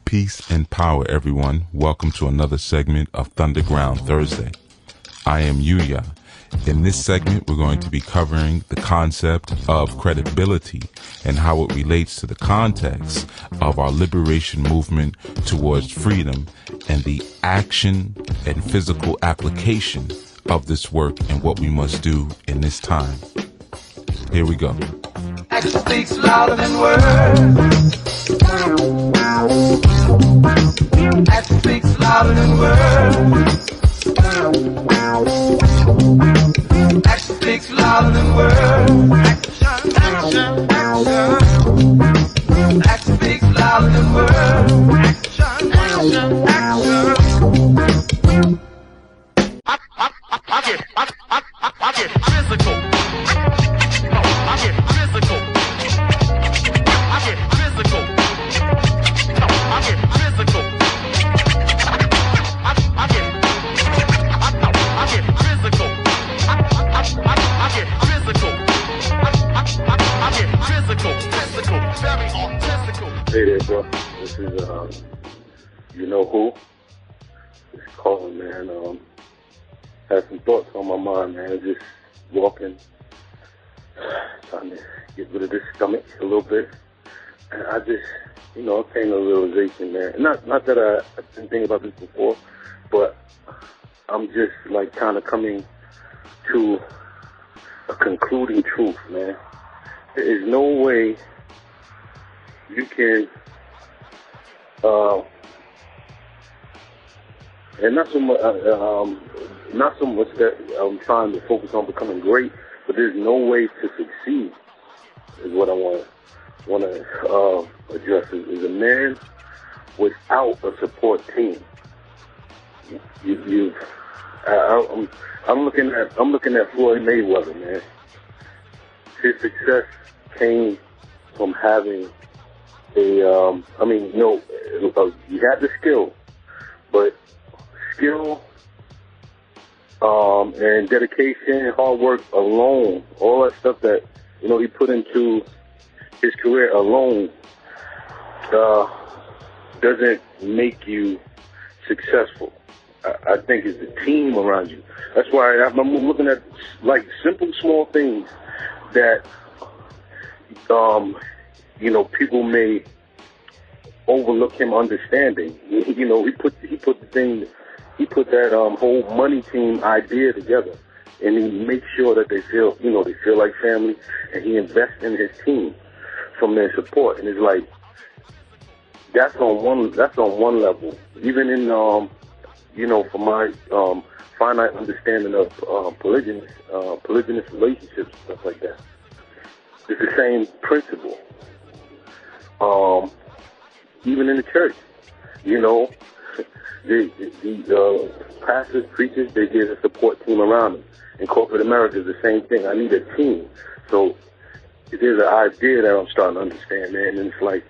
Peace and power, everyone. Welcome to another segment of Thunderground Thursday. I am Yuya. In this segment, we're going to be covering the concept of credibility and how it relates to the context of our liberation movement towards freedom and the action and physical application of this work and what we must do in this time. Here we go. Action speaks louder than words. Action speaks louder than words. Action speaks louder than words. Action, action, action. Action speaks louder than words. Action, action, action. I get physical. I get physical. I get physical. I get physical. I get physical. I get physical. I get physical. Very artistical. Hey there, bro. This is, you know who? It's Colin, man. Had some thoughts on my mind, man. Just walking, trying to get rid of this stomach a little bit. And I just, I came to a realization, man. Not that I didn't think about this before, but I'm just, like, kind of coming to a concluding truth, man. There is no way you can, and not so much that I'm trying to focus on becoming great, but there's no way to succeed is what I want to address. Is a man without a support team. I'm looking at Floyd Mayweather, man. His success came from having you had the skill, but skill and dedication, hard work alone, all that stuff that he put into his career alone doesn't make you successful. I think it's the team around you. That's why I'm looking at like simple, small things that people may overlook him understanding. He put that whole money team idea together, and he makes sure that they feel like family, and he invests in his team from their support. And it's like that's on one level. Even in for my finite understanding of polygynous relationships, stuff like that, it's the same principle. Even in the church, the pastors, preachers, they get a support team around them. In corporate America, it's the same thing. I need a team. So there's an idea that I'm starting to understand, man. And it's like,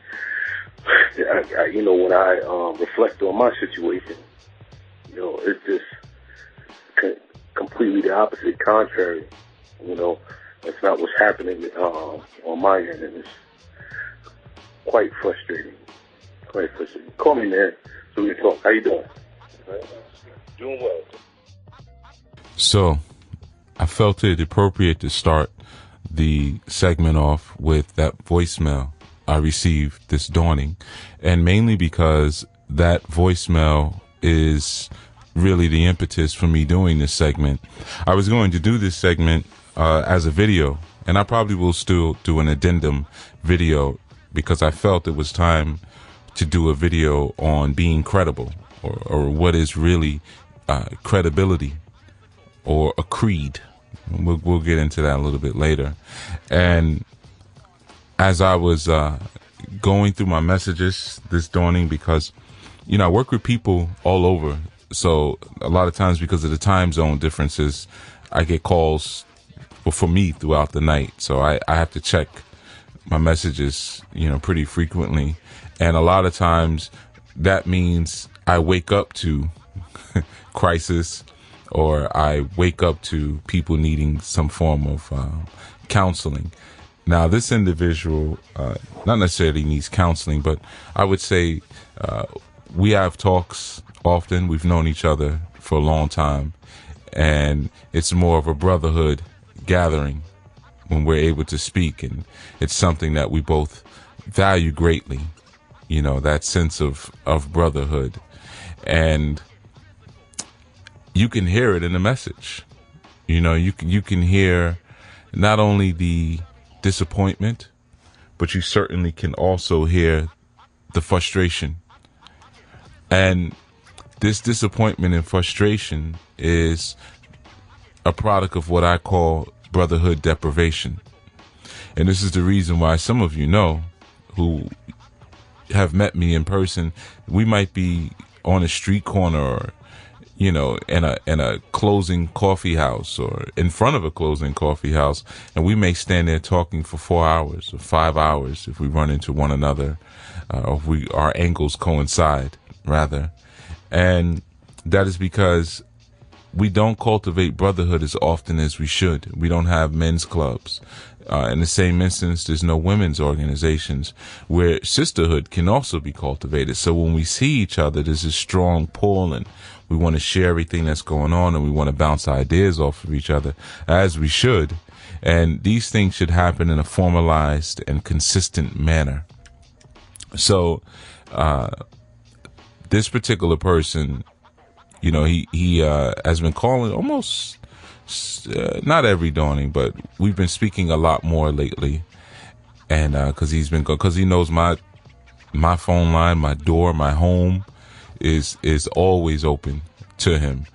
when I reflect on my situation, it's just completely the opposite, contrary. That's not what's happening on my end, and it's quite frustrating. Call me, man, so we can talk. How you doing? Doing well. So, I felt it appropriate to start the segment off with that voicemail I received this dawning, and mainly because that voicemail is really the impetus for me doing this segment. I was going to do this segment as a video, and I probably will still do an addendum video because I felt it was time to do a video on being credible, or what is really credibility, or a creed. We'll get into that a little bit later. And as I was going through my messages this dawning, because I work with people all over, so a lot of times because of the time zone differences, I get calls for me throughout the night, so I have to check my messages pretty frequently. And a lot of times that means I wake up to crisis, or I wake up to people needing some form of counseling. Now, this individual not necessarily needs counseling, but I would say we have talks often. We've known each other for a long time, and it's more of a brotherhood gathering when we're able to speak, and it's something that we both value greatly, you know, that sense of brotherhood. And you can hear it in the message. You know, you can hear not only the disappointment, but you certainly can also hear the frustration. And this disappointment and frustration is a product of what I call brotherhood deprivation. And this is the reason why some of you know, who have met me in person, we might be on a street corner, or you know, in a closing coffee house, or in front of a closing coffee house, and we may stand there talking for 4 hours or 5 hours if we run into one another, or if our angles coincide, rather. And that is because we don't cultivate brotherhood as often as we should. We don't have men's clubs. In the same instance, there's no women's organizations where sisterhood can also be cultivated. So when we see each other, there's a strong pull, and we want to share everything that's going on, and we want to bounce ideas off of each other, as we should. And these things should happen in a formalized and consistent manner. So this particular person, you know, he has been calling almost not every dawning, but we've been speaking a lot more lately. And because he knows my phone line, my door, my home is always open to him.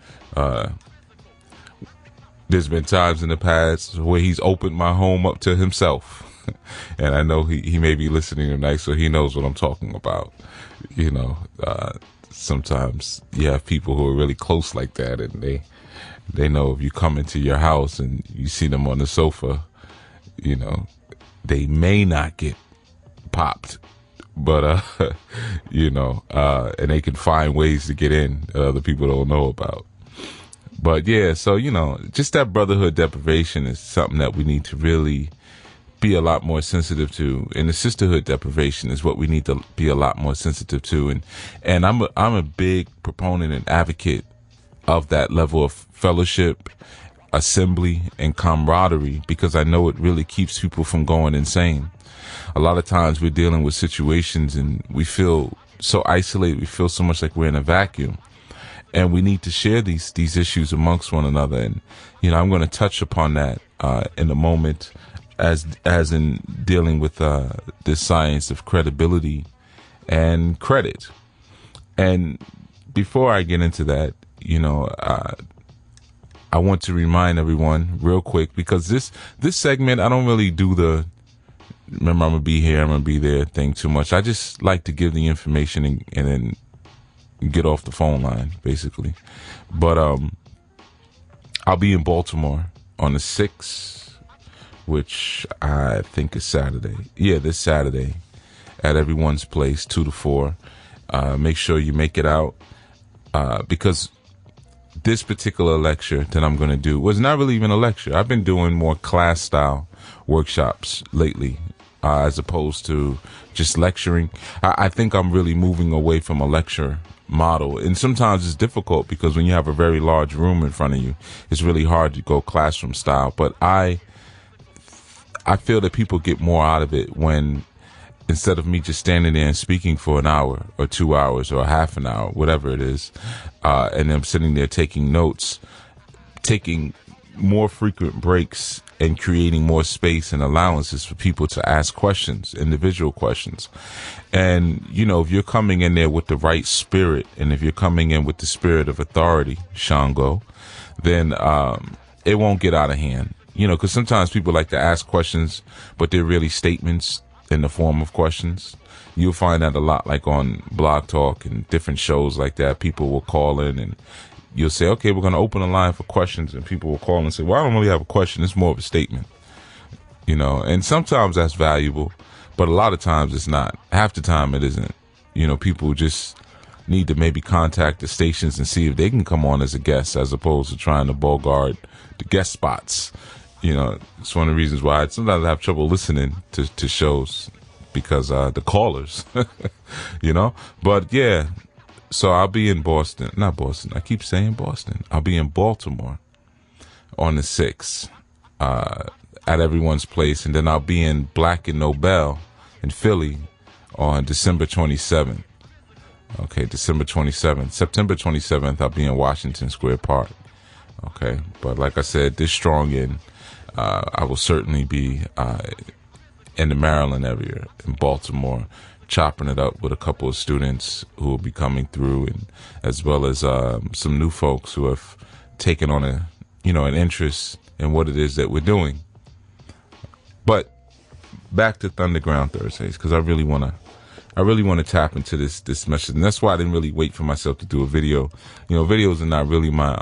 There's been times in the past where he's opened my home up to himself. And I know he may be listening tonight, so he knows what I'm talking about. You know, sometimes you have people who are really close like that, and they know if you come into your house and you see them on the sofa, you know, they may not get popped, but you know, and they can find ways to get in that other people don't know about. But yeah, so you know, just that brotherhood deprivation is something that we need to really be a lot more sensitive to, and the sisterhood deprivation is what we need to be a lot more sensitive to. And I'm a big proponent and advocate of that level of fellowship, assembly, and camaraderie, because I know it really keeps people from going insane. A lot of times we're dealing with situations and we feel so isolated, we feel so much like we're in a vacuum, and we need to share these issues amongst one another. And you know, I'm going to touch upon that in a moment, as in dealing with this science of credibility and credit. And before I get into that, you know, I want to remind everyone real quick, because this segment, I don't really do the remember I'm gonna be here, I'm gonna be there thing too much. I just like to give the information and then get off the phone line, basically. But I'll be in Baltimore on the 6th, which I think is Saturday. Yeah, this Saturday at Everyone's Place, 2 to 4. Make sure you make it out, because this particular lecture that I'm going to do was not really even a lecture. I've been doing more class-style workshops lately, as opposed to just lecturing. I think I'm really moving away from a lecture model. And sometimes it's difficult because when you have a very large room in front of you, it's really hard to go classroom style. But I feel that people get more out of it when, instead of me just standing there and speaking for an hour or 2 hours or half an hour, whatever it is, and them sitting there taking notes, taking more frequent breaks and creating more space and allowances for people to ask questions, individual questions. And, you know, if you're coming in there with the right spirit, and if you're coming in with the spirit of authority, Shango, then it won't get out of hand. You know, because sometimes people like to ask questions, but they're really statements in the form of questions. You'll find that a lot, like on Blog Talk and different shows like that. People will call in and you'll say, okay, we're going to open a line for questions. And people will call and say, well, I don't really have a question. It's more of a statement, you know, and sometimes that's valuable, but a lot of times it's not. Half the time it isn't. You know, people just need to maybe contact the stations and see if they can come on as a guest, as opposed to trying to bogart the guest spots. You know, it's one of the reasons why sometimes I have trouble listening to shows because the callers, you know. But yeah, so I'll be in Boston, not Boston. I keep saying Boston. I'll be in Baltimore on the 6th at Everyone's Place, and then I'll be in Black and Nobel in Philly on December 27th. Okay, December 27th. September 27th, I'll be in Washington Square Park. Okay, but like I said, this strong in, I will certainly be in the Maryland area, in Baltimore, chopping it up with a couple of students who will be coming through, and as well as some new folks who have taken on an interest in what it is that we're doing. But back to Thunderground Thursdays, because I really want to tap into this message, and that's why I didn't really wait for myself to do a video. You know, videos are not really my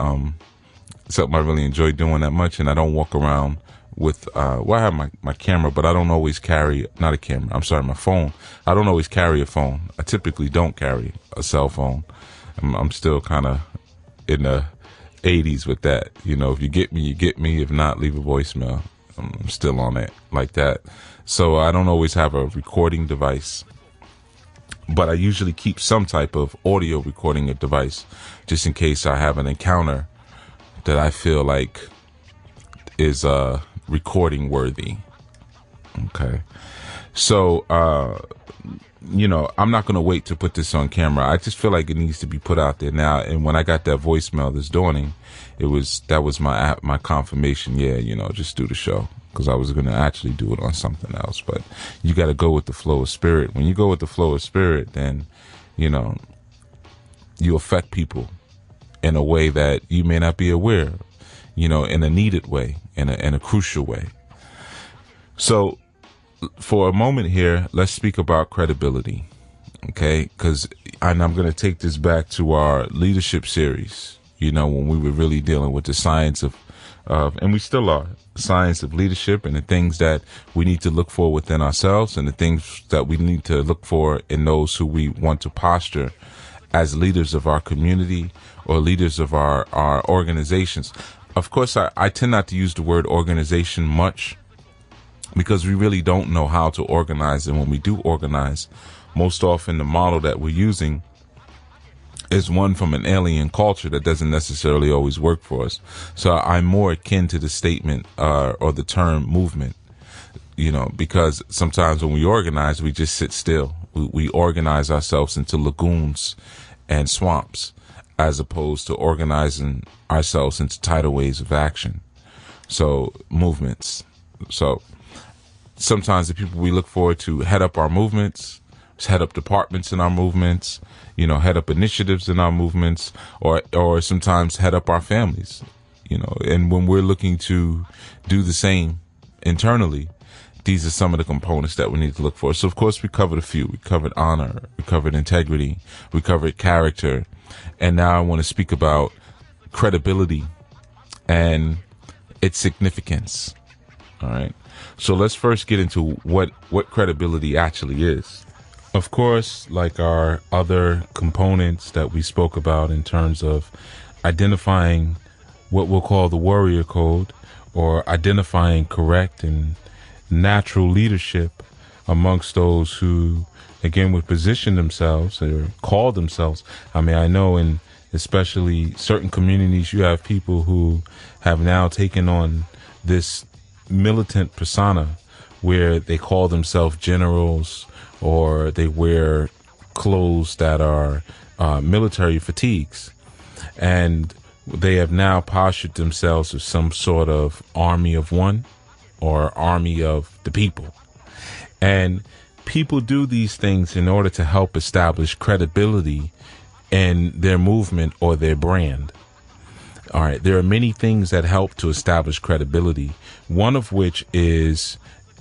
something I really enjoy doing that much, and I don't walk around with I have my camera, but I don't always carry my phone. I don't always carry a phone. I typically don't carry a cell phone. I'm still kind of in the 80s with that. You know, if you get me, you get me. If not, leave a voicemail. I'm still on it like that. So I don't always have a recording device, but I usually keep some type of audio recording device just in case I have an encounter that I feel like is recording worthy. Okay. So, I'm not going to wait to put this on camera. I just feel like it needs to be put out there now. And when I got that voicemail this dawning, that was my confirmation. Yeah, just do the show, because I was going to actually do it on something else. But you got to go with the flow of spirit. When you go with the flow of spirit, then, you affect people in a way that you may not be aware of, in a needed way, in a crucial way. So for a moment here, let's speak about credibility. Okay. And I'm going to take this back to our leadership series, when we were really dealing with the science of, and we still are, science of leadership, and the things that we need to look for within ourselves, and the things that we need to look for in those who we want to posture as leaders of our community or leaders of our organizations. Of course, I tend not to use the word organization much, because we really don't know how to organize. And when we do organize, most often the model that we're using is one from an alien culture that doesn't necessarily always work for us. So I'm more akin to the statement or the term movement, because sometimes when we organize, we just sit still. We organize ourselves into lagoons and swamps, as opposed to organizing ourselves into tidal waves of action. So movements. So sometimes the people we look for to head up our movements, head up departments in our movements, head up initiatives in our movements, or sometimes head up our families, and when we're looking to do the same internally, these are some of the components that we need to look for. So of course we covered a few. We covered honor, we covered integrity, we covered character, and now I want to speak about credibility and its significance. All right. So let's first get into what credibility actually is. Of course, like our other components that we spoke about in terms of identifying what we'll call the warrior code, or identifying correct and natural leadership amongst those who, again, would position themselves or call themselves. I mean, I know in especially certain communities, you have people who have now taken on this militant persona where they call themselves generals, or they wear clothes that are military fatigues, and they have now postured themselves as some sort of army of one, or army of the people. And people do these things in order to help establish credibility in their movement or their brand. All right, there are many things that help to establish credibility, one of which is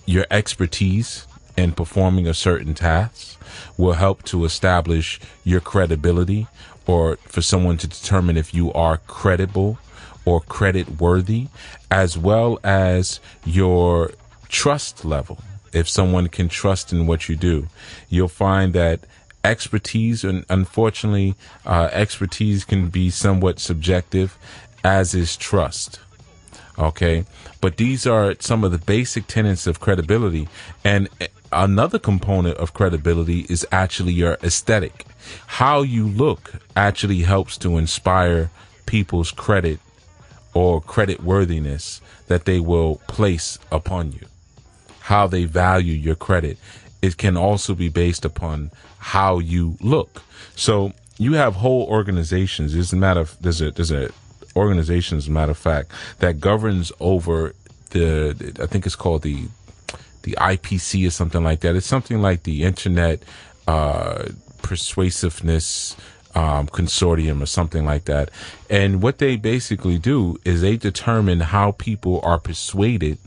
your expertise in performing a certain task will help to establish your credibility, or for someone to determine if you are credible or credit worthy, as well as your trust level. If someone can trust in what you do, you'll find that expertise, and unfortunately, expertise can be somewhat subjective, as is trust. Okay. But these are some of the basic tenets of credibility. And another component of credibility is actually your aesthetic. How you look actually helps to inspire people's credit or credit worthiness that they will place upon you. How they value your credit. It can also be based upon how you look. So you have whole organizations. There's a organization, as a matter of fact, that governs over I think it's called the IPC or something like that. It's something like the Internet Persuasiveness Consortium or something like that. And what they basically do is they determine how people are persuaded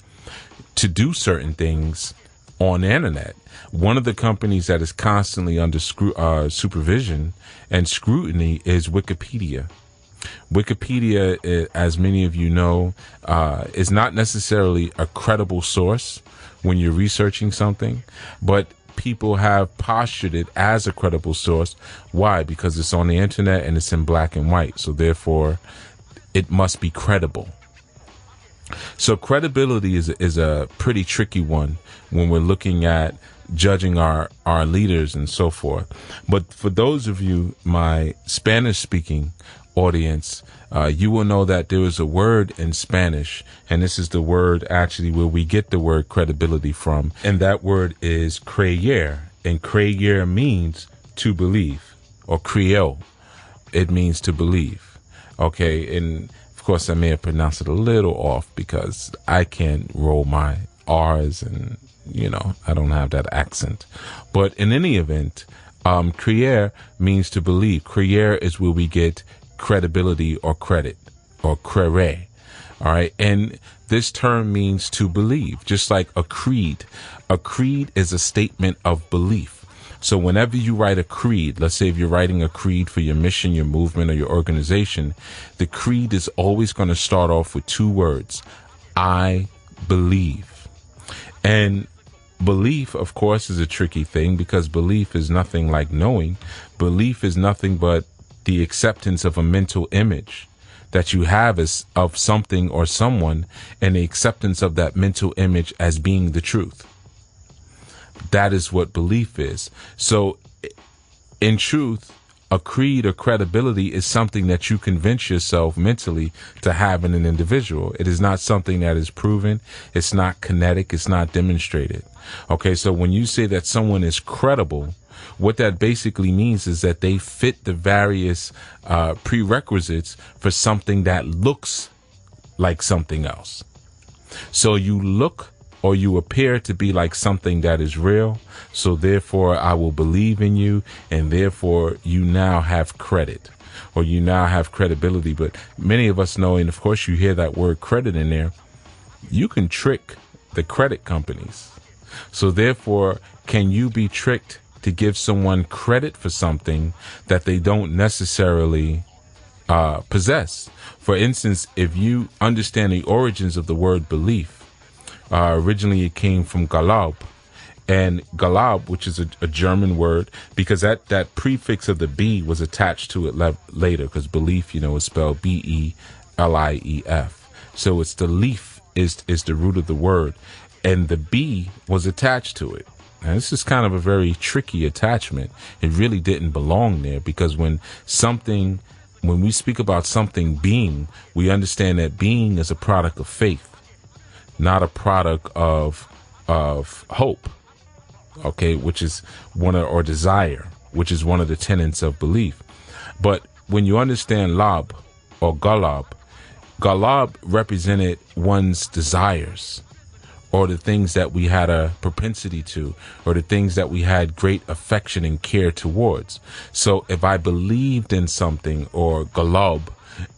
to do certain things on the internet. One of the companies that is constantly under supervision and scrutiny is Wikipedia. Wikipedia, as many of you know, is not necessarily a credible source when you're researching something, but people have postured it as a credible source. Why? Because it's on the internet and it's in black and white. So therefore, it must be credible. So credibility is a pretty tricky one when we're looking at judging our leaders and so forth. But for those of you, my Spanish-speaking audience, you will know that there is a word in Spanish, and this is the word actually where we get the word credibility from, and that word is creer, and creer means to believe, or creo, it means to believe. Okay, and of course I may have pronounced it a little off because I can't roll my R's and, I don't have that accent. But in any event, creer means to believe. Creer is where we get credibility or credit, or crere. All right. And this term means to believe, just like a creed. A creed is a statement of belief. So whenever you write a creed, let's say if you're writing a creed for your mission, your movement, or your organization, the creed is always going to start off with two words: I believe. And belief, of course, is a tricky thing because belief is nothing like knowing. Belief is nothing but the acceptance of a mental image that you have as of something or someone, and the acceptance of that mental image as being the truth. That is what belief is. So in truth, a creed or credibility is something that you convince yourself mentally to have in an individual. It is not something that is proven. It's not kinetic. It's not demonstrated. Okay, so when you say that someone is credible, what that basically means is that they fit the various prerequisites for something that looks like something else. So you look or you appear to be like something that is real. So therefore, I will believe in you, and therefore you now have credit, or you now have credibility. But many of us know, and of course you hear that word credit in there, you can trick the credit companies. So therefore, can you be tricked to give someone credit for something that they don't necessarily possess? For instance, if you understand the origins of the word belief, originally it came from Galab, and Galab, which is a German word, because that prefix of the B was attached to it later, because belief, is spelled Belief. So it's the leaf is the root of the word, and the B was attached to it. And this is kind of a very tricky attachment. It really didn't belong there, because when we speak about something being, we understand that being is a product of faith, not a product of hope. Okay, which is or desire, which is one of the tenets of belief. But when you understand Lab or Galab represented one's desires, or the things that we had a propensity to, or the things that we had great affection and care towards. So if I believed in something, or Galab,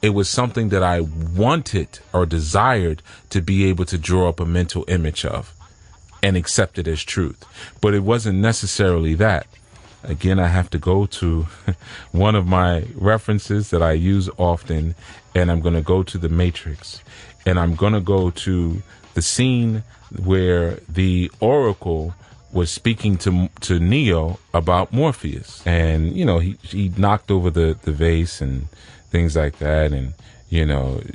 it was something that I wanted or desired to be able to draw up a mental image of and accept it as truth. But it wasn't necessarily that. Again, I have to go to one of my references that I use often, and I'm going to go to the Matrix, and I'm going to go to the scene where the Oracle was speaking to Neo about Morpheus. And, he knocked over the vase and things like that. And,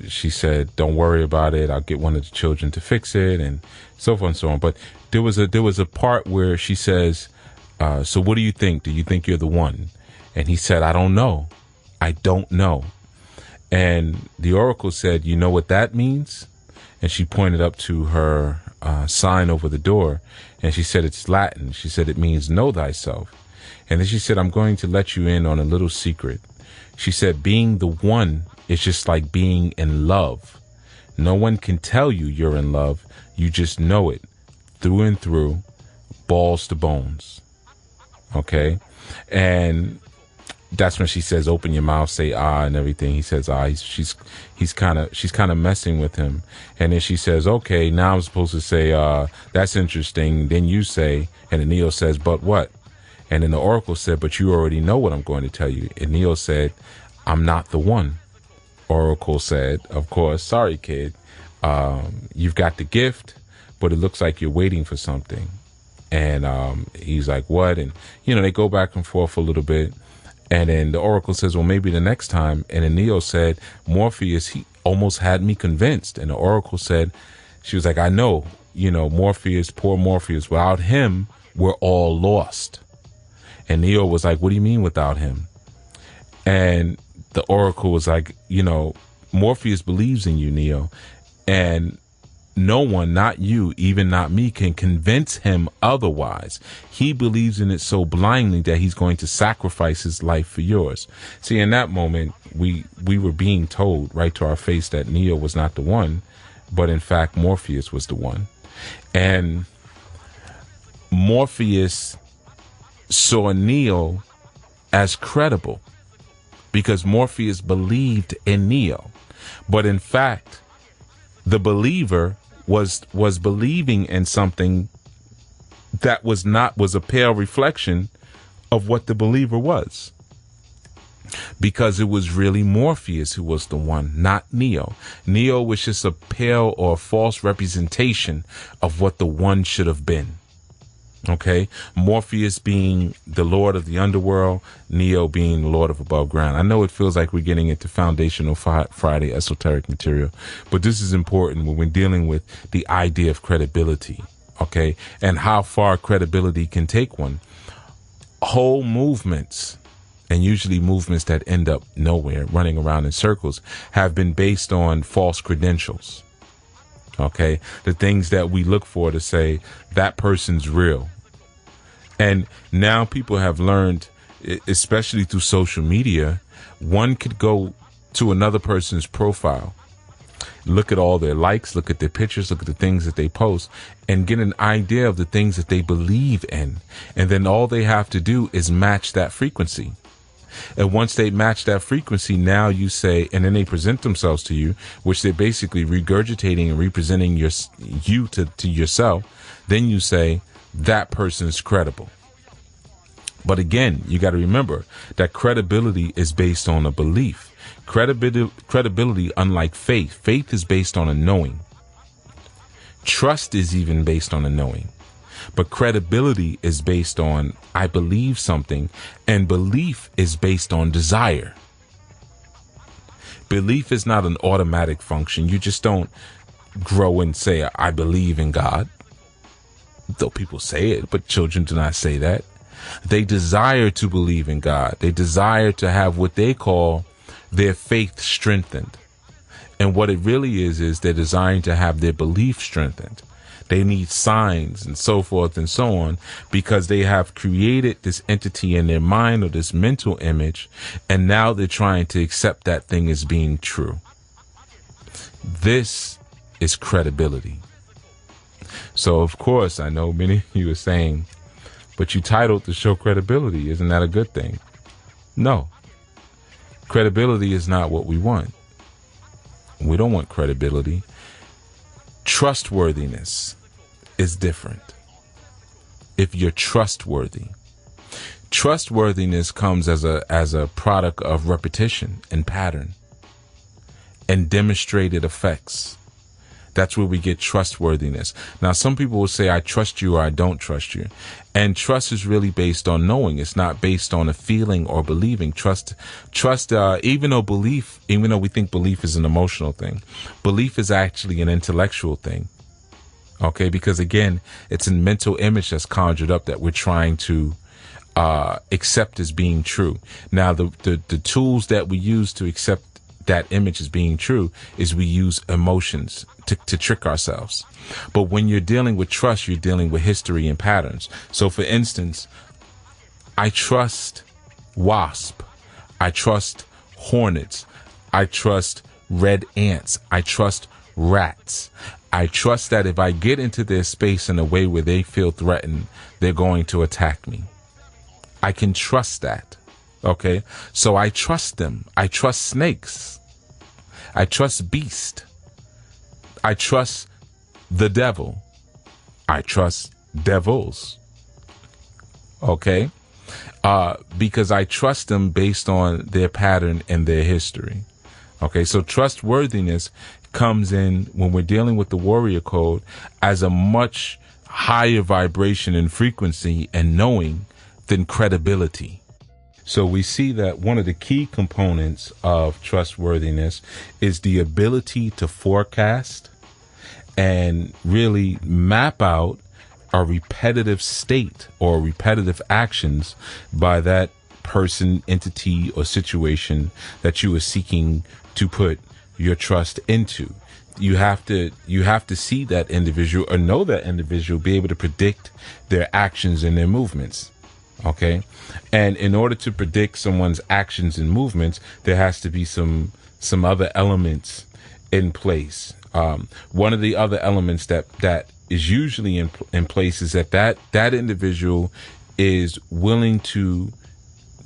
She said, don't worry about it. I'll get one of the children to fix it, and so forth and so on. But there was a part where she says, so what do you think? Do you think you're the one? And he said, I don't know. I don't know. And the oracle said, you know what that means? And she pointed up to her sign over the door, and she said, it's Latin. She said, it means know thyself. And then she said, I'm going to let you in on a little secret. She said, being the one is just like being in love. No one can tell you you're in love. You just know it through and through, balls to bones. Okay? And that's when she says, open your mouth, say ah, and everything. He says ah. She's kind of messing with him. And then she says, okay, now I'm supposed to say, that's interesting. Then you say, and then Neo says, but what? And then the oracle said, but you already know what I'm going to tell you. And Neo said, I'm not the one. Oracle said, of course, sorry, kid. You've got the gift, but it looks like you're waiting for something. And he's like, what? And, they go back and forth a little bit. And then the oracle says, well, maybe the next time. And then Neo said, Morpheus, he almost had me convinced. And the oracle said, she was like, I know, Morpheus, poor Morpheus, without him, we're all lost. And Neo was like, what do you mean without him? And the oracle was like, Morpheus believes in you, Neo. And no one, not you, even not me, can convince him otherwise. He believes in it so blindly that he's going to sacrifice his life for yours. See, in that moment, we were being told right to our face that Neo was not the one, but in fact, Morpheus was the one. And Morpheus saw Neo as credible because Morpheus believed in Neo. But in fact, the believer was believing in something that was a pale reflection of what the believer was. Because it was really Morpheus who was the one, not Neo. Neo was just a pale or false representation of what the one should have been. Okay, Morpheus being the Lord of the underworld, Neo being the Lord of above ground. I know it feels like we're getting into foundational Friday esoteric material, but this is important when we're dealing with the idea of credibility, okay, and how far credibility can take one. Whole movements, and usually movements that end up nowhere, running around in circles, have been based on false credentials. Okay, the things that we look for to say that person's real. And now people have learned, especially through social media, one could go to another person's profile, look at all their likes, look at their pictures, look at the things that they post, and get an idea of the things that they believe in. And then all they have to do is match that frequency. And once they match that frequency, now you say, and then they present themselves to you, which they're basically regurgitating and representing you to yourself. Then you say, that person is credible. But again, you got to remember that credibility is based on a belief. Credibility, unlike faith is based on a knowing. Trust is even based on a knowing. But credibility is based on, I believe something, and belief is based on desire. Belief is not an automatic function. You just don't grow and say, I believe in God. Though people say it, but children do not say that. They desire to believe in God. They desire to have what they call their faith strengthened. And what it really is they're desiring to have their belief strengthened. They need signs and so forth and so on, because they have created this entity in their mind or this mental image, and now they're trying to accept that thing as being true. This is credibility. So, of course, I know many of you are saying, but you titled the show Credibility. Isn't that a good thing? No. Credibility is not what we want. We don't want credibility. Trustworthiness is different. If you're trustworthy, trustworthiness comes as a product of repetition and pattern and demonstrated effects. That's where we get trustworthiness. Now, some people will say, I trust you or I don't trust you. And trust is really based on knowing. It's not based on a feeling or believing. Trust, even though we think belief is an emotional thing, belief is actually an intellectual thing. Okay, because again, it's a mental image that's conjured up that we're trying to accept as being true. Now, the tools that we use to accept that image as being true is we use emotions to trick ourselves. But when you're dealing with trust, you're dealing with history and patterns. So, for instance, I trust wasp. I trust hornets. I trust red ants. I trust rats. I trust that if I get into their space in a way where they feel threatened, they're going to attack me. I can trust that. Okay? So I trust them. I trust snakes. I trust beast. I trust the devil. I trust devils. Okay? Because I trust them based on their pattern and their history. Okay? So trustworthiness comes in when we're dealing with the warrior code as a much higher vibration and frequency and knowing than credibility. So we see that one of the key components of trustworthiness is the ability to forecast and really map out a repetitive state or repetitive actions by that person, entity, or situation that you are seeking to put your trust into. You have to see that individual or know that individual, be able to predict their actions and their movements. Okay. And in order to predict someone's actions and movements, there has to be some other elements in place. One of the other elements that is usually in place is that individual is willing to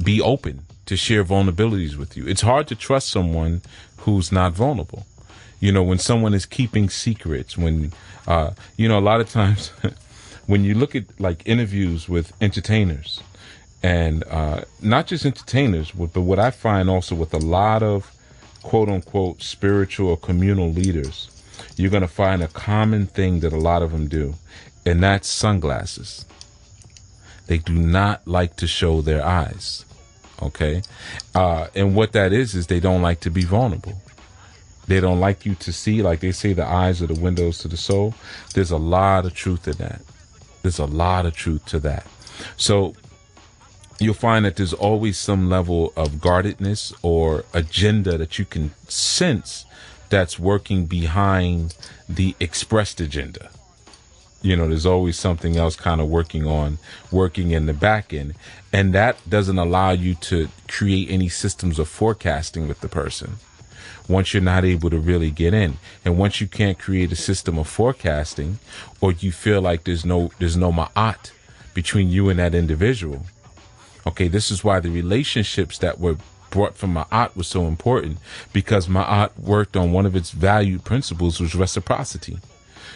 be open to share vulnerabilities with you. It's hard to trust someone who's not vulnerable. When someone is keeping secrets, when, a lot of times when you look at like interviews with entertainers and, not just entertainers, but what I find also with a lot of quote unquote spiritual or communal leaders, you're going to find a common thing that a lot of them do, and that's sunglasses. They do not like to show their eyes. Okay. And what that is they don't like to be vulnerable. They don't like you to see, like they say, the eyes are the windows to the soul. There's a lot of truth in that. There's a lot of truth to that. So you'll find that there's always some level of guardedness or agenda that you can sense that's working behind the expressed agenda. There's always something else kind of working in the back end. And that doesn't allow you to create any systems of forecasting with the person once you're not able to really get in. And once you can't create a system of forecasting, or you feel like there's no ma'at between you and that individual. Okay, this is why the relationships that were brought from ma'at was so important, because ma'at worked on one of its valued principles, was reciprocity.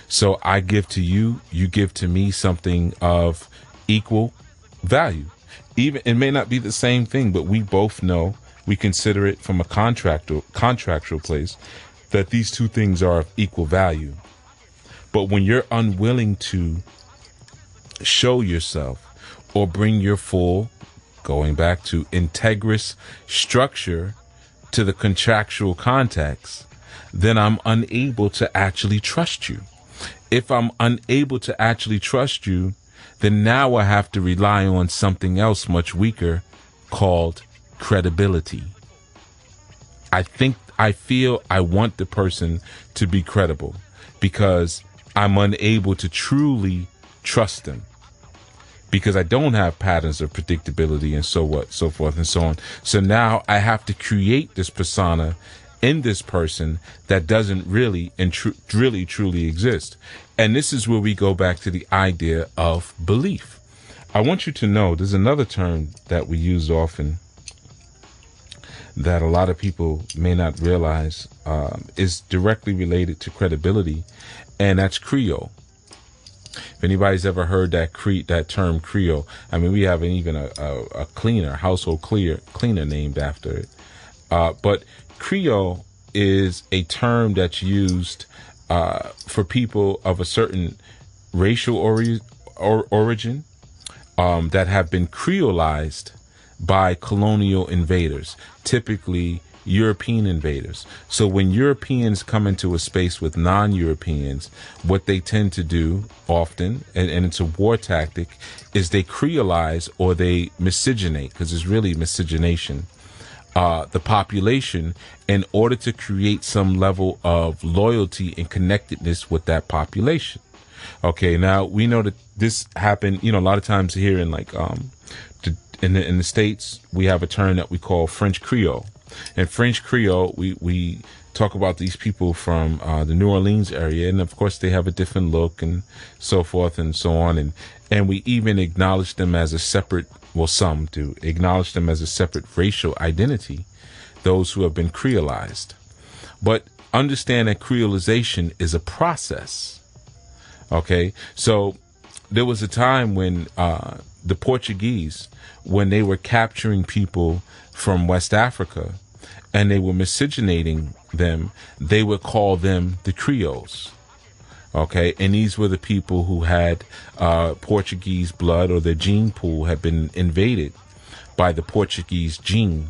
So I give to you, you give to me something of equal value. Even it may not be the same thing, but we both know, we consider it from a contractual place, that these two things are of equal value. But when you're unwilling to show yourself or bring your full, going back to integrous structure to the contractual context, then I'm unable to actually trust you. If I'm unable to actually trust you, then now I have to rely on something else much weaker called credibility. I feel I want the person to be credible because I'm unable to truly trust them, because I don't have patterns of predictability and so forth and so on. So now I have to create this persona in this person that doesn't really and truly exist. And this is where we go back to the idea of belief. I want you to know there's another term that we use often that a lot of people may not realize is directly related to credibility, and that's Creole. If anybody's ever heard that term Creole, I mean, we have even a household cleaner named after it. But Creole is a term that's used for people of a certain racial origin that have been creolized by colonial invaders, typically European invaders. So when Europeans come into a space with non-Europeans, what they tend to do often, and it's a war tactic, is they creolize or they miscegenate, because it's really miscegenation, the population in order to create some level of loyalty and connectedness with that population. Okay, now we know that this happened, a lot of times here in in the States, we have a term that we call French Creole. In French Creole, we talk about these people from the New Orleans area, and of course they have a different look and so forth and so on, and we even acknowledge them as a separate, well, some do acknowledge them as a separate racial identity, those who have been creolized. But understand that creolization is a process. Okay, so there was a time when the Portuguese, when they were capturing people from West Africa and they were miscegenating them, they would call them the Creoles. Okay, and these were the people who had Portuguese blood, or their gene pool had been invaded by the Portuguese gene,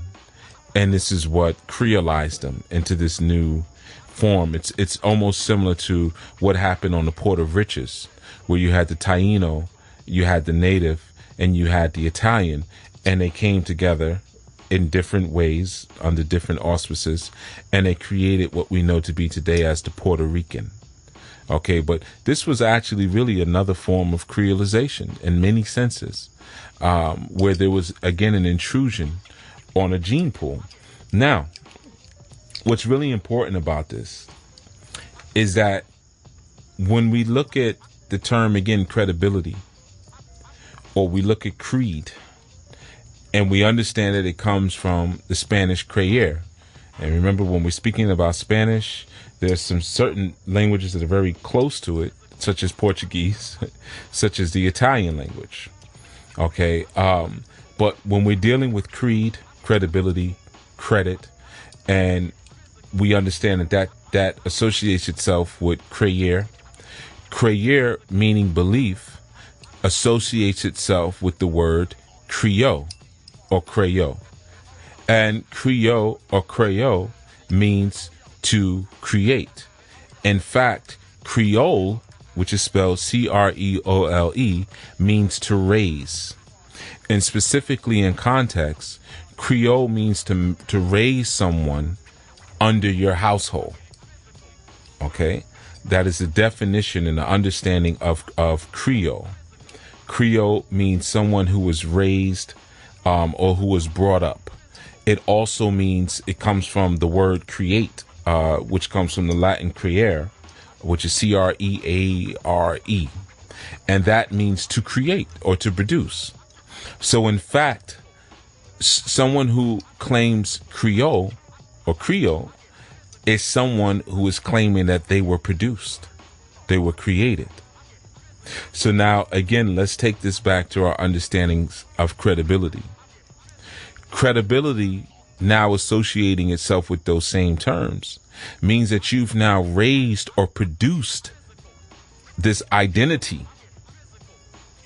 and this is what creolized them into this new form. It's almost similar to what happened on the Port of Riches, where you had the Taino, you had the native, and you had the Italian, and they came together in different ways under different auspices, and they created what we know to be today as the Puerto Rican. Okay, but this was actually really another form of creolization in many senses, where there was, again, an intrusion on a gene pool. Now, what's really important about this is that when we look at the term, again, credibility, or we look at creed, and we understand that it comes from the Spanish creer. And remember, when we're speaking about Spanish, there's some certain languages that are very close to it, such as Portuguese, such as the Italian language. Okay, but when we're dealing with creed, credibility, credit, and we understand that associates itself with creer. Creer, meaning belief, associates itself with the word Creole or Creole. And Creole or Creole means to create. In fact, Creole, which is spelled Creole, means to raise. And specifically in context, Creole means to raise someone under your household. Okay? That is the definition and the understanding of Creole. Creole means someone who was raised or who was brought up. It also means, it comes from the word create, which comes from the Latin creare, which is C-R-E-A-R-E. And that means to create or to produce. So in fact, someone who claims Creole or Creole is someone who is claiming that they were produced, they were created. So now, again, let's take this back to our understandings of credibility. Credibility, now associating itself with those same terms, means that you've now raised or produced this identity.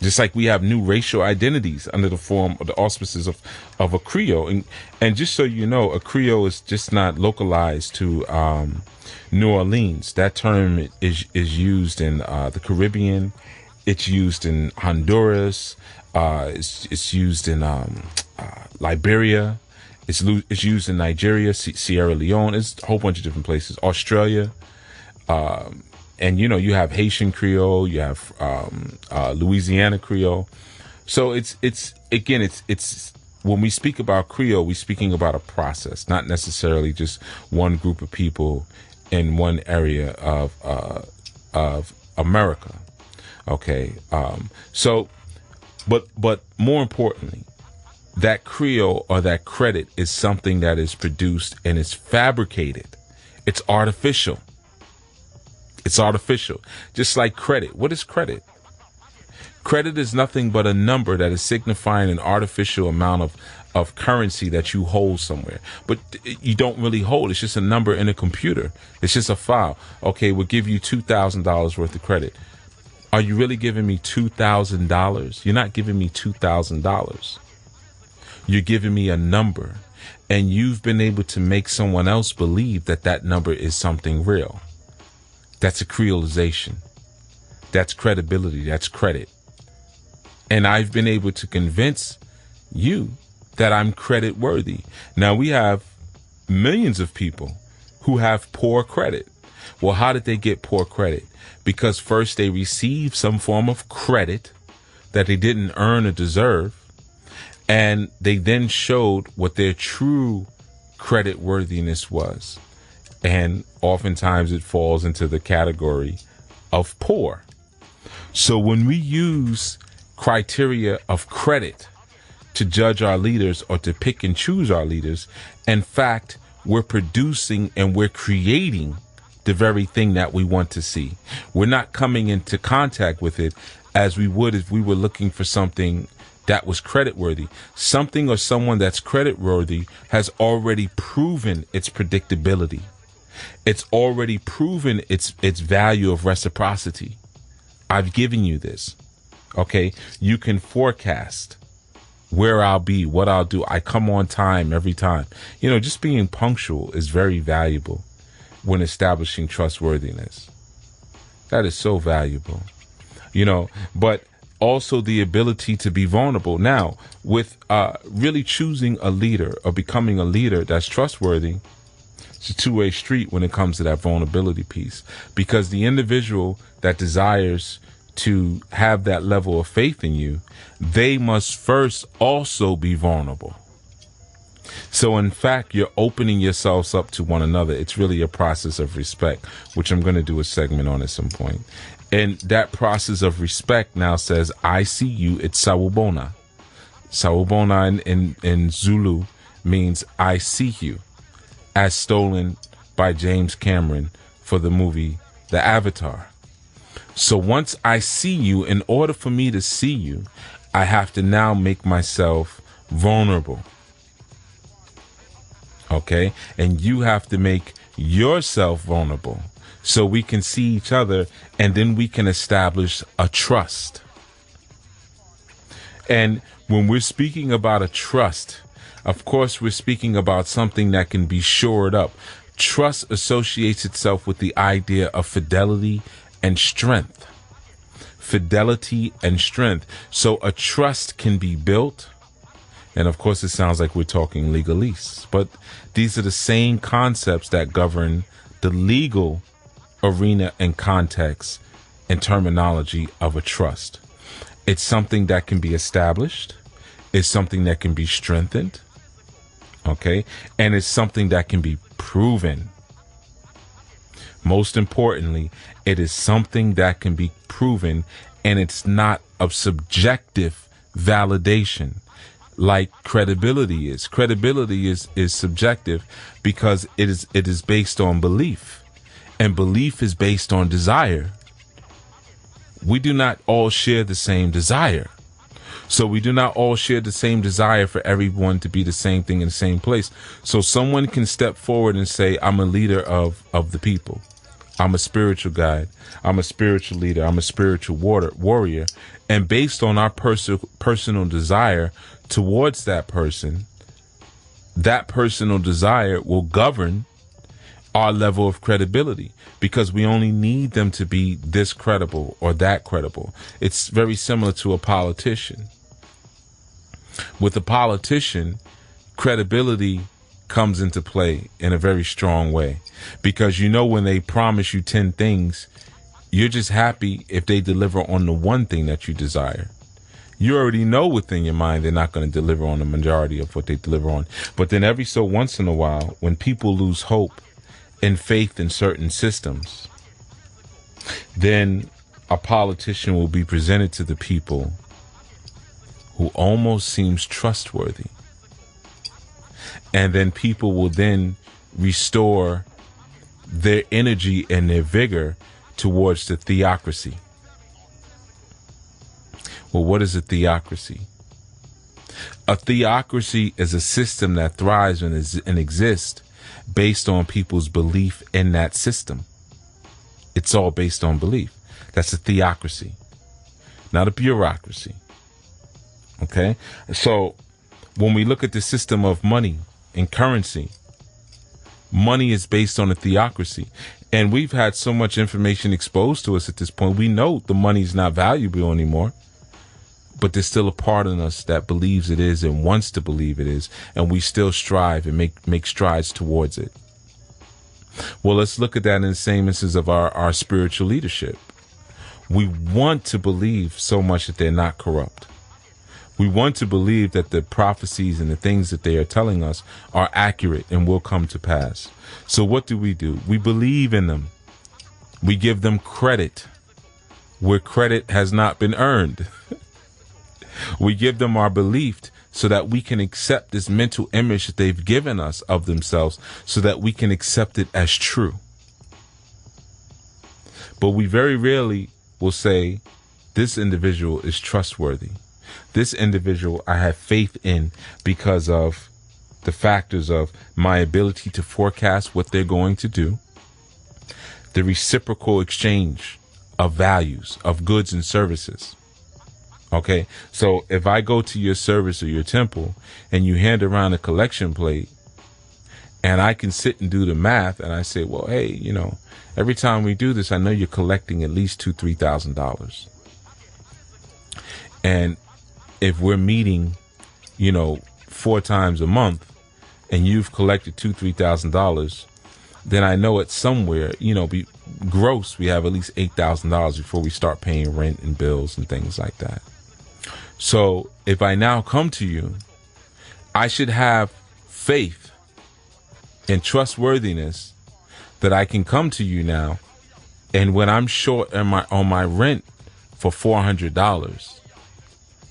Just like we have new racial identities under the form of the auspices of a Creole. And just so you know, a Creole is just not localized to New Orleans. That term is used in the Caribbean. It's used in Honduras. It's used in Liberia. It's used in Nigeria, Sierra Leone. It's a whole bunch of different places. Australia. And, you have Haitian Creole, you have Louisiana Creole. So it's when we speak about Creole, we're speaking about a process, not necessarily just one group of people in one area of America. Okay. But more importantly, that Creole or that credit is something that is produced and it's fabricated. It's artificial. It's artificial. Just like credit. What is credit? Credit is nothing but a number that is signifying an artificial amount of currency that you hold somewhere. But you don't really hold. It's just a number in a computer. It's just a file. Okay, we'll give you $2,000 worth of credit. Are you really giving me $2,000? You're not giving me $2,000. You're giving me a number. And you've been able to make someone else believe that that number is something real. That's a creolization. That's credibility. That's credit. And I've been able to convince you that I'm credit worthy. Now, we have millions of people who have poor credit. Well, how did they get poor credit? Because first they received some form of credit that they didn't earn or deserve. And they then showed what their true credit worthiness was. And oftentimes it falls into the category of poor. So when we use criteria of credit to judge our leaders or to pick and choose our leaders, in fact, we're producing and we're creating the very thing that we want to see. We're not coming into contact with it as we would if we were looking for something that was credit worthy. Something or someone that's credit worthy has already proven its predictability. It's already proven its value of reciprocity. I've given you this. Okay, you can forecast where I'll be, what I'll do. I come on time every time. Just being punctual is very valuable when establishing trustworthiness. That is so valuable. But also the ability to be vulnerable. Now, with really choosing a leader or becoming a leader that's trustworthy, it's a two-way street when it comes to that vulnerability piece, because the individual that desires to have that level of faith in you, they must first also be vulnerable. So in fact, you're opening yourselves up to one another. It's really a process of respect, which I'm going to do a segment on at some point. And that process of respect now says, I see you. It's sawubona. Sawubona in Zulu means I see you, as stolen by James Cameron for the movie The Avatar. So once I see you, in order for me to see you, I have to now make myself vulnerable. Okay? And you have to make yourself vulnerable so we can see each other, and then we can establish a trust. And when we're speaking about a trust, of course, we're speaking about something that can be shored up. Trust associates itself with the idea of fidelity and strength. Fidelity and strength. So a trust can be built. And of course, it sounds like we're talking legalese, but these are the same concepts that govern the legal arena and context and terminology of a trust. It's something that can be established. It's something that can be strengthened. Okay. And it's something that can be proven. Most importantly, it is something that can be proven, and it's not of subjective validation like credibility is. Credibility is subjective because it is based on belief, and belief is based on desire. We do not all share the same desire. So we do not all share the same desire for everyone to be the same thing in the same place. So someone can step forward and say, I'm a leader of the people. I'm a spiritual guide. I'm a spiritual leader. I'm a spiritual warrior. And based on our personal desire towards that personal desire will govern our level of credibility, because we only need them to be this credible or that credible. It's very similar to a politician. With a politician, credibility comes into play in a very strong way, because when they promise you 10 things, you're just happy if they deliver on the one thing that you desire. You already know within your mind they're not going to deliver on the majority of what they deliver on. But then every so once in a while, when people lose hope and faith in certain systems, then a politician will be presented to the people who almost seems trustworthy. And then people will then restore their energy and their vigor towards the theocracy. Well, what is a theocracy? A theocracy is a system that thrives and exists based on people's belief in that system. It's all based on belief. That's a theocracy, not a bureaucracy. Okay? So when we look at the system of money and currency, money is based on a theocracy. And we've had so much information exposed to us at this point. We know the money's not valuable anymore. But there's still a part in us that believes it is and wants to believe it is. And we still strive and make strides towards it. Well, let's look at that in the same instance of our spiritual leadership. We want to believe so much that they're not corrupt. We want to believe that the prophecies and the things that they are telling us are accurate and will come to pass. So what do? We believe in them. We give them credit where credit has not been earned. We give them our belief so that we can accept this mental image that they've given us of themselves so that we can accept it as true. But we very rarely will say, this individual is trustworthy. This individual I have faith in because of the factors of my ability to forecast what they're going to do, the reciprocal exchange of values, of goods and services. Okay, so if I go to your service or your temple and you hand around a collection plate and I can sit and do the math and I say, well, hey, every time we do this, I know you're collecting at least $2,000-$3,000. And if we're meeting, 4 times a month and you've collected $2,000-$3,000, then I know it's somewhere, gross, we have at least $8,000 before we start paying rent and bills and things like that. So if I now come to you, I should have faith and trustworthiness that I can come to you now, and when I'm short on my rent for $400,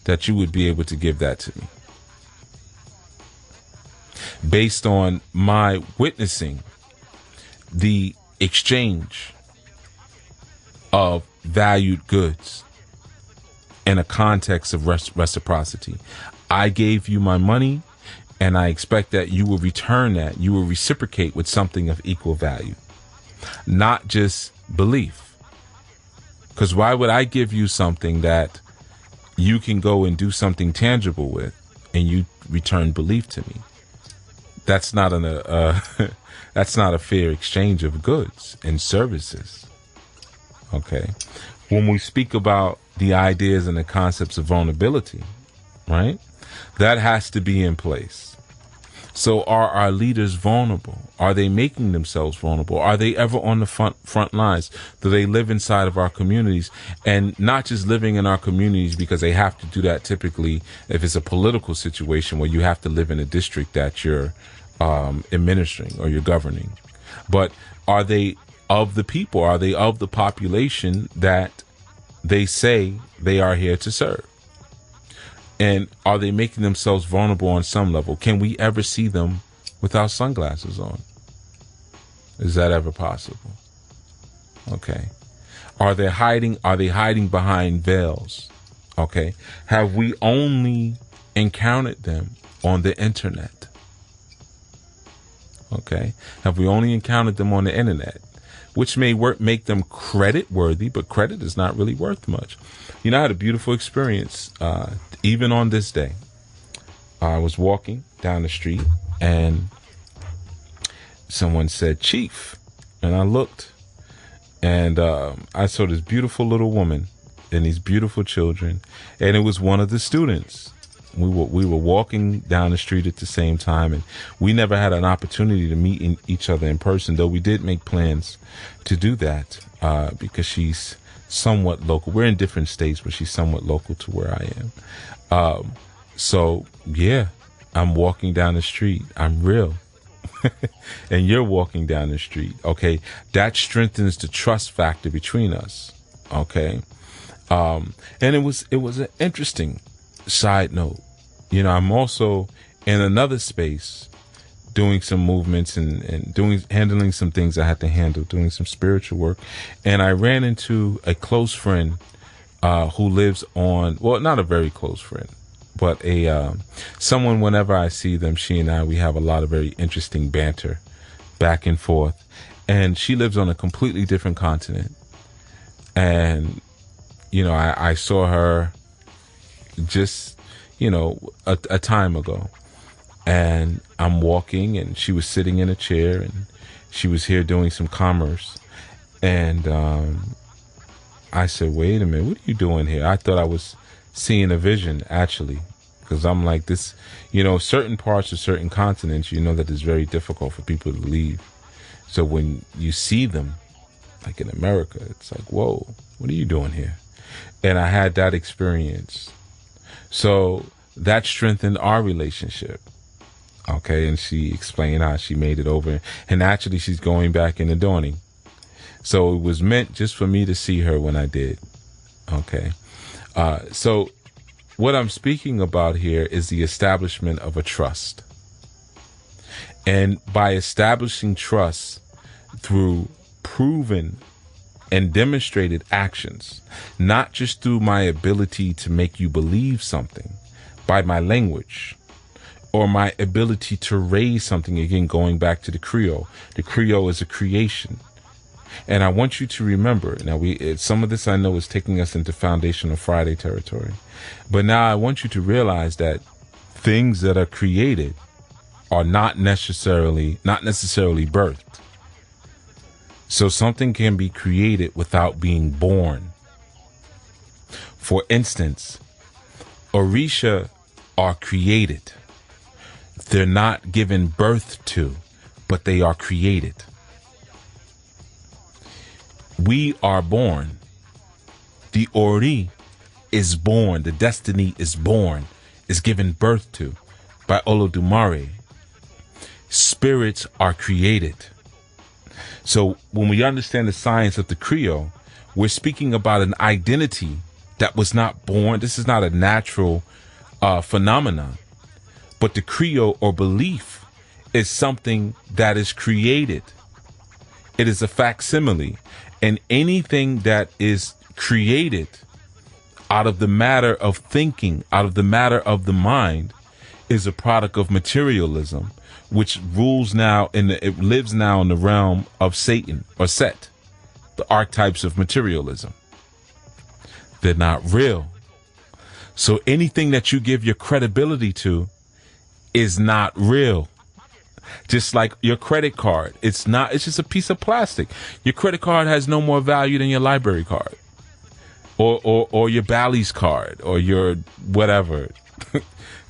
that you would be able to give that to me. Based on my witnessing the exchange of valued goods in a context of reciprocity. I gave you my money, and I expect that you will return that. You will reciprocate with something of equal value, not just belief. Because why would I give you something that you can go and do something tangible with, and you return belief to me? That's not that's not a fair exchange of goods and services. Okay, when we speak about the ideas and the concepts of vulnerability, right? That has to be in place. So are our leaders vulnerable? Are they making themselves vulnerable? Are they ever on the front lines? Do they live inside of our communities? And not just living in our communities because they have to do that typically if it's a political situation where you have to live in a district that you're administering or you're governing. But are they of the people? Are they of the population that they say they are here to serve? And are they making themselves vulnerable on some level? Can we ever see them without sunglasses on? Is that ever possible? Okay. Are they hiding behind veils? Okay. Have we only encountered them on the internet? Okay. Have we only encountered them on the internet? Which may make them credit worthy, but credit is not really worth much. I had a beautiful experience, even on this day. I was walking down the street and someone said, "Chief," and I looked and I saw this beautiful little woman and these beautiful children, and it was one of the students. We were walking down the street at the same time, and we never had an opportunity to meet each other in person, though we did make plans to do that because she's somewhat local. We're in different states, but she's somewhat local to where I am. So, yeah, I'm walking down the street. I'm real. And you're walking down the street. Okay, that strengthens the trust factor between us. Okay, and it was an interesting side note. I'm also in another space doing some movements and handling some things I had to handle, doing some spiritual work. And I ran into a close friend who lives on, well, not a very close friend, but someone, whenever I see them, she and I, we have a lot of very interesting banter back and forth. And she lives on a completely different continent. And, I saw her just, a time ago. And I'm walking, and she was sitting in a chair, and she was here doing some commerce. And I said, wait a minute, what are you doing here? I thought I was seeing a vision, actually, because I'm like this, certain parts of certain continents, that it's very difficult for people to leave. So when you see them, like in America, it's like, whoa, what are you doing here? And I had that experience. So that strengthened our relationship. Okay, and she explained how she made it over. And actually, she's going back in adorning. So it was meant just for me to see her when I did. Okay. So what I'm speaking about here is the establishment of a trust. And by establishing trust through proven and demonstrated actions, not just through my ability to make you believe something by my language, or my ability to raise something, again, going back to the Creole. The Creole is a creation. And I want you to remember, now some of this I know is taking us into Foundational Friday territory, but now I want you to realize that things that are created are not necessarily birthed. So something can be created without being born. For instance, Orisha are created. They're not given birth to, but they are created. We are born. The Ori is born. The destiny is born, is given birth to by Olodumare. Spirits are created. So when we understand the science of the Creole, we're speaking about an identity that was not born. This is not a natural phenomenon. But the Creole or belief is something that is created. It is a facsimile. And anything that is created out of the matter of thinking, out of the matter of the mind, is a product of materialism, which rules now it lives now in the realm of Satan or Set, the archetypes of materialism. They're not real. So anything that you give your credibility to is not real. Just like your credit card. It's just a piece of plastic. Your credit card has no more value than your library card. Or your Bally's card, or your whatever.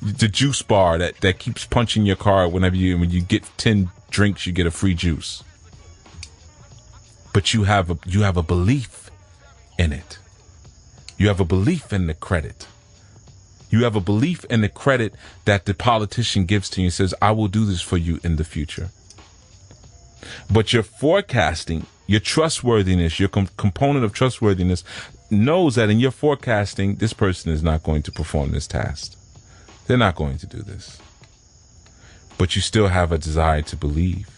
The juice bar that keeps punching your card when you get 10 drinks, you get a free juice. But you have a belief in it. You have a belief in the credit. You have a belief in the credit that the politician gives to you and says, I will do this for you in the future. But your forecasting, your trustworthiness, your component of trustworthiness knows that in your forecasting, this person is not going to perform this task. They're not going to do this. But you still have a desire to believe.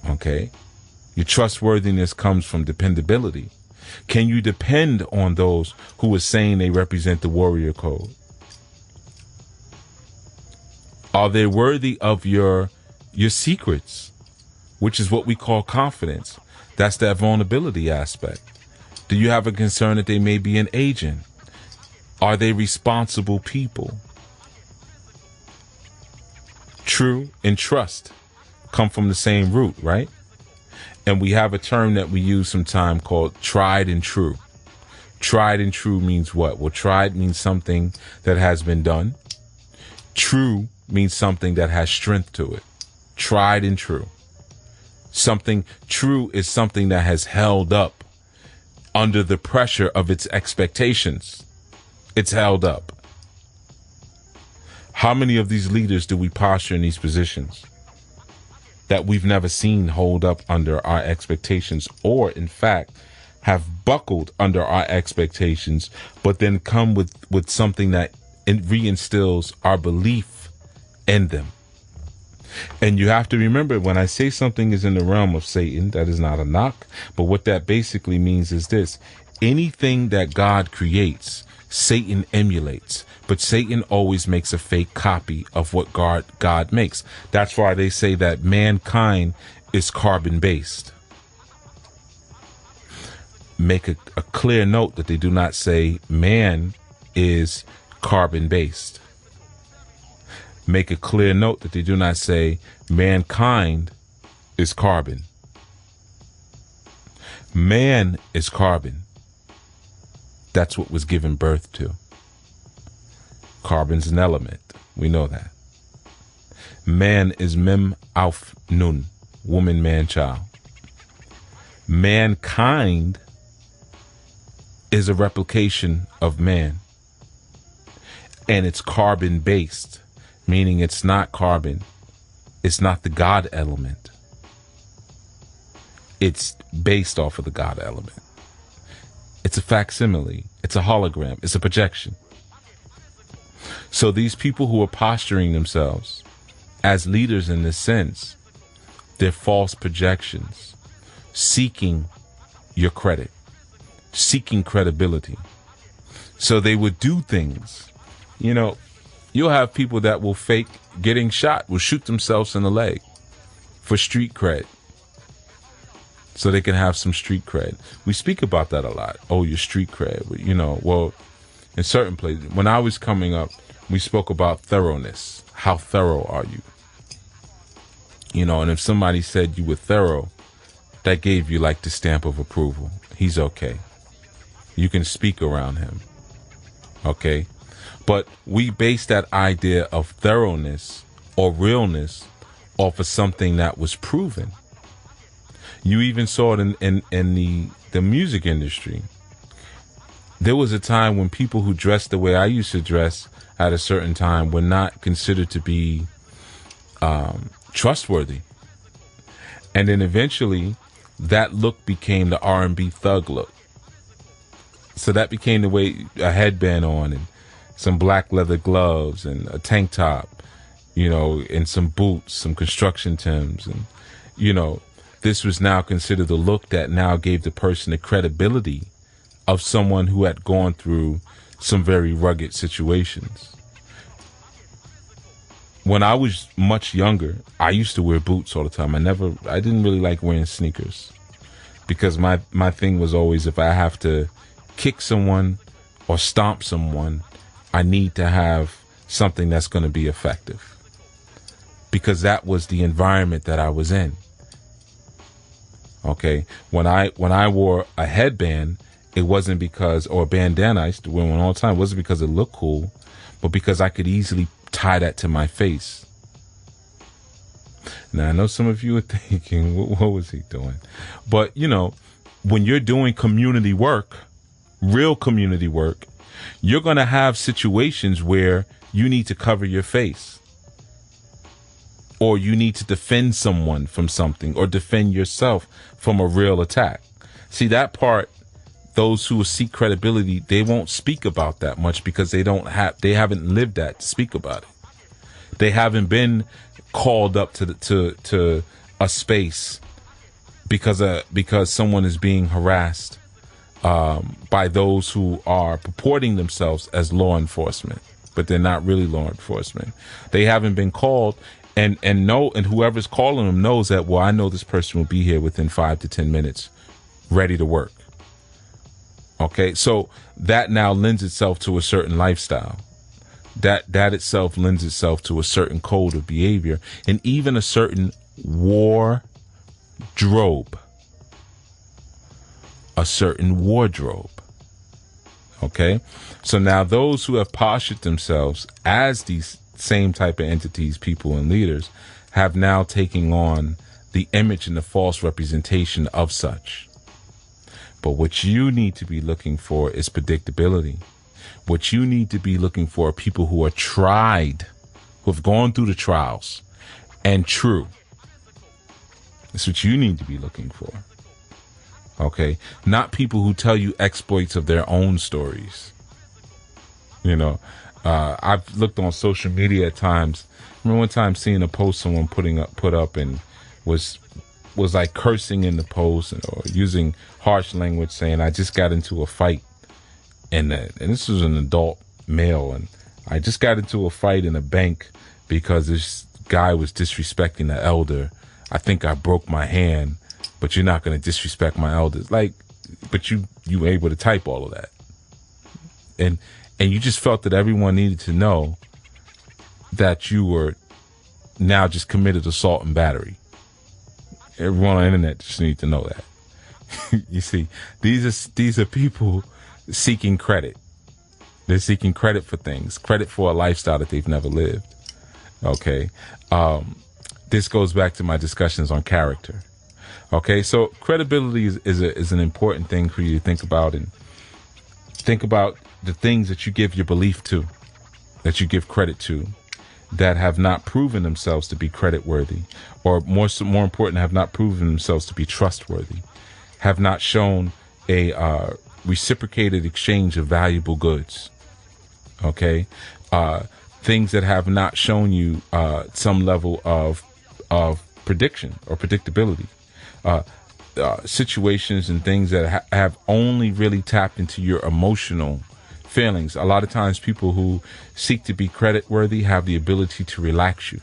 Okay? Your trustworthiness comes from dependability. Can you depend on those who are saying they represent the warrior code? Are they worthy of your secrets, which is what we call confidence? That's that vulnerability aspect. Do you have a concern that they may be an agent? Are they responsible people? True and trust come from the same root, right? And we have a term that we use sometimes called tried and true. Tried and true means what? Well, tried means something that has been done. True means something that has strength to it. Tried and true. Something true is something that has held up under the pressure of its expectations. It's held up. How many of these leaders do we posture in these positions that we've never seen hold up under our expectations, or in fact have buckled under our expectations, but then come with something that reinstills our belief in them? And you have to remember, when I say something is in the realm of Satan, that is not a knock, but what that basically means is this: anything that God creates, Satan emulates. But Satan always makes a fake copy of what God makes. That's why they say that mankind is carbon-based. Make a clear note that they do not say man is carbon-based. Make a clear note that they do not say mankind is carbon. Man is carbon. That's what was given birth to. Carbon's an element. We know that. Man is mem auf nun. Woman, man, child. Mankind is a replication of man. And it's carbon based, meaning it's not carbon. It's not the God element. It's based off of the God element. It's a facsimile. It's a hologram. It's a projection. So these people who are posturing themselves as leaders in this sense, they're false projections, seeking your credit, seeking credibility. So they would do things. You know, you'll have people that will fake getting shot, will shoot themselves in the leg for street cred. So they can have some street cred. We speak about that a lot. Oh, your street cred. You know, well, in certain places, when I was coming up, we spoke about thoroughness. How thorough are you? You know, and if somebody said you were thorough, that gave you like the stamp of approval. He's okay. You can speak around him. Okay? But we base that idea of thoroughness or realness off of something that was proven. You even saw it in the music industry. There was a time when people who dressed the way I used to dress at a certain time were not considered to be trustworthy. And then eventually that look became the R&B thug look. So that became the way, a headband on and some black leather gloves and a tank top, you know, and some boots, some construction Timbs. And, you know, this was now considered the look that now gave the person the credibility of someone who had gone through some very rugged situations. When I was much younger, I used to wear boots all the time. I didn't really like wearing sneakers because my thing was always, if I have to kick someone or stomp someone, I need to have something that's going to be effective, because that was the environment that I was in. Okay, when I wore a headband, it wasn't because, or a bandana, I used to wear one all the time, it wasn't because it looked cool, but because I could easily tie that to my face. Now, I know some of you are thinking, what was he doing? But, you know, when you're doing community work, real community work, you're going to have situations where you need to cover your face, or you need to defend someone from something, or defend yourself from a real attack. See, that part, those who seek credibility, they won't speak about that much because they haven't lived that to speak about it. They haven't been called up to a space because someone is being harassed by those who are purporting themselves as law enforcement, but they're not really law enforcement. They haven't been called, and whoever's calling them knows that, well, I know this person will be here within 5 to 10 minutes, ready to work. Okay, so that now lends itself to a certain lifestyle. That itself lends itself to a certain code of behavior, and even a certain wardrobe. A certain wardrobe. Okay, so now those who have postured themselves as these same type of entities, people and leaders, have now taken on the image and the false representation of such. But what you need to be looking for is predictability. What you need to be looking for are people who are tried, who have gone through the trials, and true. That's what you need to be looking for. Okay? Not people who tell you exploits of their own stories. You know, I've looked on social media at times. I remember one time seeing a post someone put up and was was like cursing in the post or using harsh language, saying I just got into a fight, and this was an adult male, and I just got into a fight in a bank because this guy was disrespecting the elder. I think I broke my hand, but you're not going to disrespect my elders. Like, but you were able to type all of that, and you just felt that everyone needed to know that you were now just committed assault and battery. Everyone on the internet just need to know that. You see, these are people seeking credit. They're seeking credit for things, credit for a lifestyle that they've never lived. Okay. This goes back to my discussions on character. Okay. So credibility is an important thing for you to think about, and think about the things that you give your belief to, that you give credit to, that have not proven themselves to be creditworthy, or more important, have not proven themselves to be trustworthy, have not shown a reciprocated exchange of valuable goods. Okay, things that have not shown you some level of prediction or predictability, situations and things that have only really tapped into your emotional feelings. A lot of times people who seek to be creditworthy have the ability to relax you.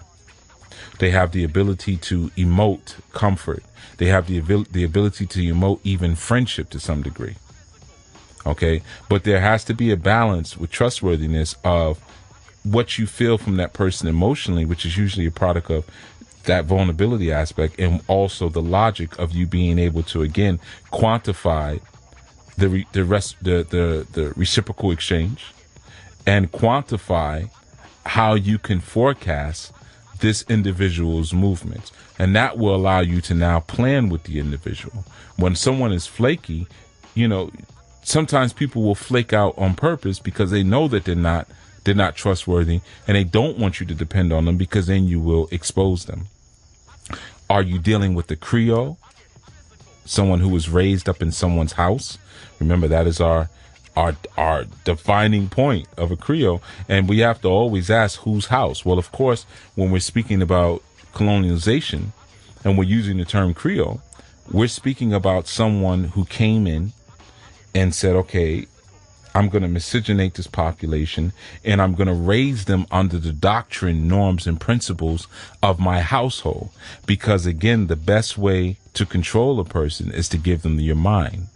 They have the ability to emote comfort. They have the ability to emote even friendship to some degree. Okay, but there has to be a balance with trustworthiness of what you feel from that person emotionally, which is usually a product of that vulnerability aspect, and also the logic of you being able to, again, quantify the reciprocal exchange, and quantify how you can forecast this individual's movements, and that will allow you to now plan with the individual. When someone is flaky, sometimes people will flake out on purpose because they know that they're not trustworthy, and they don't want you to depend on them, because then you will expose them. Are you dealing with the Creole, someone who was raised up in someone's house? Remember, that is our defining point of a Creole, and we have to always ask whose house. Well, of course, when we're speaking about colonialization and we're using the term Creole, we're speaking about someone who came in and said, okay, I'm going to miscegenate this population, and I'm going to raise them under the doctrine, norms, and principles of my household. Because, again, the best way to control a person is to give them your mind.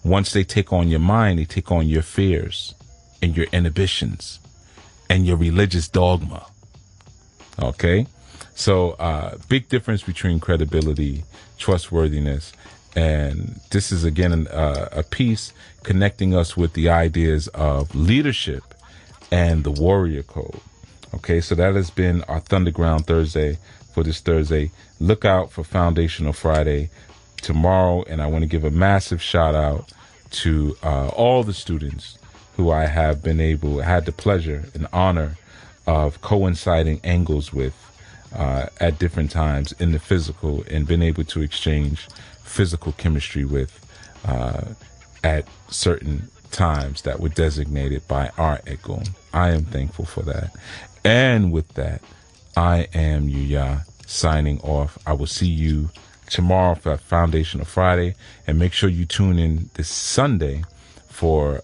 Once they take on your mind, they take on your fears and your inhibitions and your religious dogma. Okay? So, big difference between credibility, trustworthiness, and this is, again, a piece connecting us with the ideas of leadership and the warrior code. Okay, so that has been our Thunderground Thursday for this Thursday. Look out for Foundational Friday tomorrow, and I want to give a massive shout out to all the students who I have had the pleasure and honor of coinciding angles with at different times in the physical, and been able to exchange physical chemistry with at certain times that were designated by our Ekun. I am thankful for that. And with that, I am Yuya, signing off. I will see you tomorrow for Foundational Friday, and make sure you tune in this Sunday for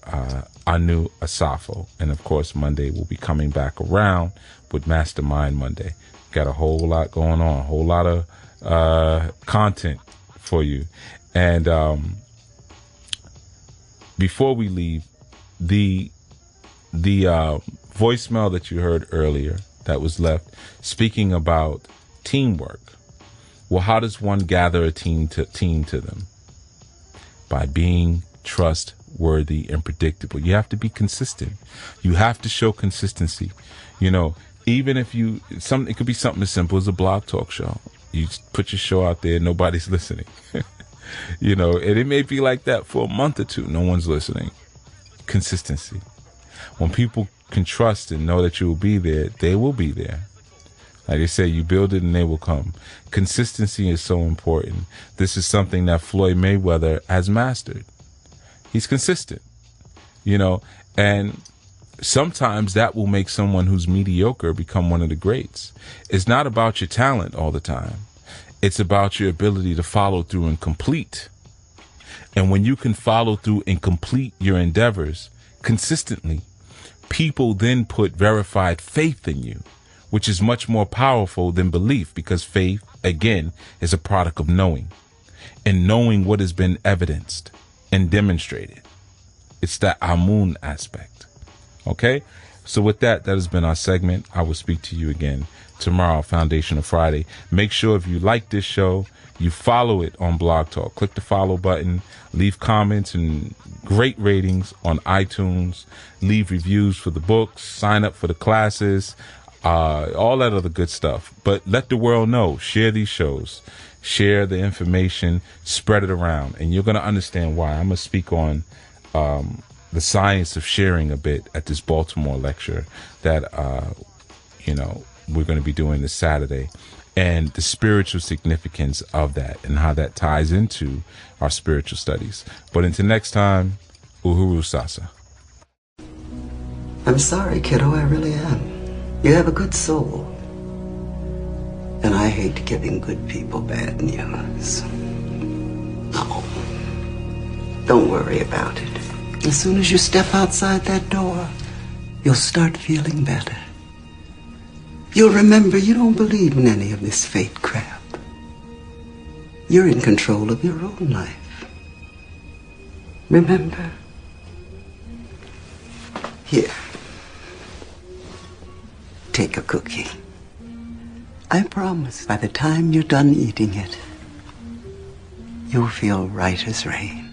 Anu Asafo. And of course, Monday we'll be coming back around with Mastermind Monday. Got a whole lot going on, a whole lot of content for you. And before we leave, the voicemail that you heard earlier that was left speaking about teamwork. Well, how does one gather a team to them? By being trustworthy and predictable. You have to be consistent. You have to show consistency. Even if it could be something as simple as a blog talk show. You put your show out there, nobody's listening. And it may be like that for a month or two. No one's listening. Consistency. When people can trust and know that you will be there, they will be there. Like I say, you build it and they will come. Consistency is so important. This is something that Floyd Mayweather has mastered. He's consistent, and sometimes that will make someone who's mediocre become one of the greats. It's not about your talent all the time. It's about your ability to follow through and complete. And when you can follow through and complete your endeavors consistently, people then put verified faith in you, which is much more powerful than belief, because faith, again, is a product of knowing, and knowing what has been evidenced and demonstrated. It's that Amun aspect. Okay? So with that, that has been our segment. I will speak to you again tomorrow, Foundational Friday. Make sure if you like this show, you follow it on Blog Talk. Click the follow button, leave comments and great ratings on iTunes, leave reviews for the books, sign up for the classes, all that other good stuff. But let the world know, share these shows, share the information, spread it around, and you're going to understand why. I'm going to speak on the science of sharing a bit at this Baltimore lecture that, we're going to be doing this Saturday, and the spiritual significance of that and how that ties into our spiritual studies. But until next time, Uhuru Sasa. I'm sorry, kiddo, I really am. You have a good soul. And I hate giving good people bad news. No. Don't worry about it. As soon as you step outside that door, you'll start feeling better. You'll remember you don't believe in any of this fate crap. You're in control of your own life. Remember? Here. Take a cookie. I promise by the time you're done eating it, you'll feel right as rain.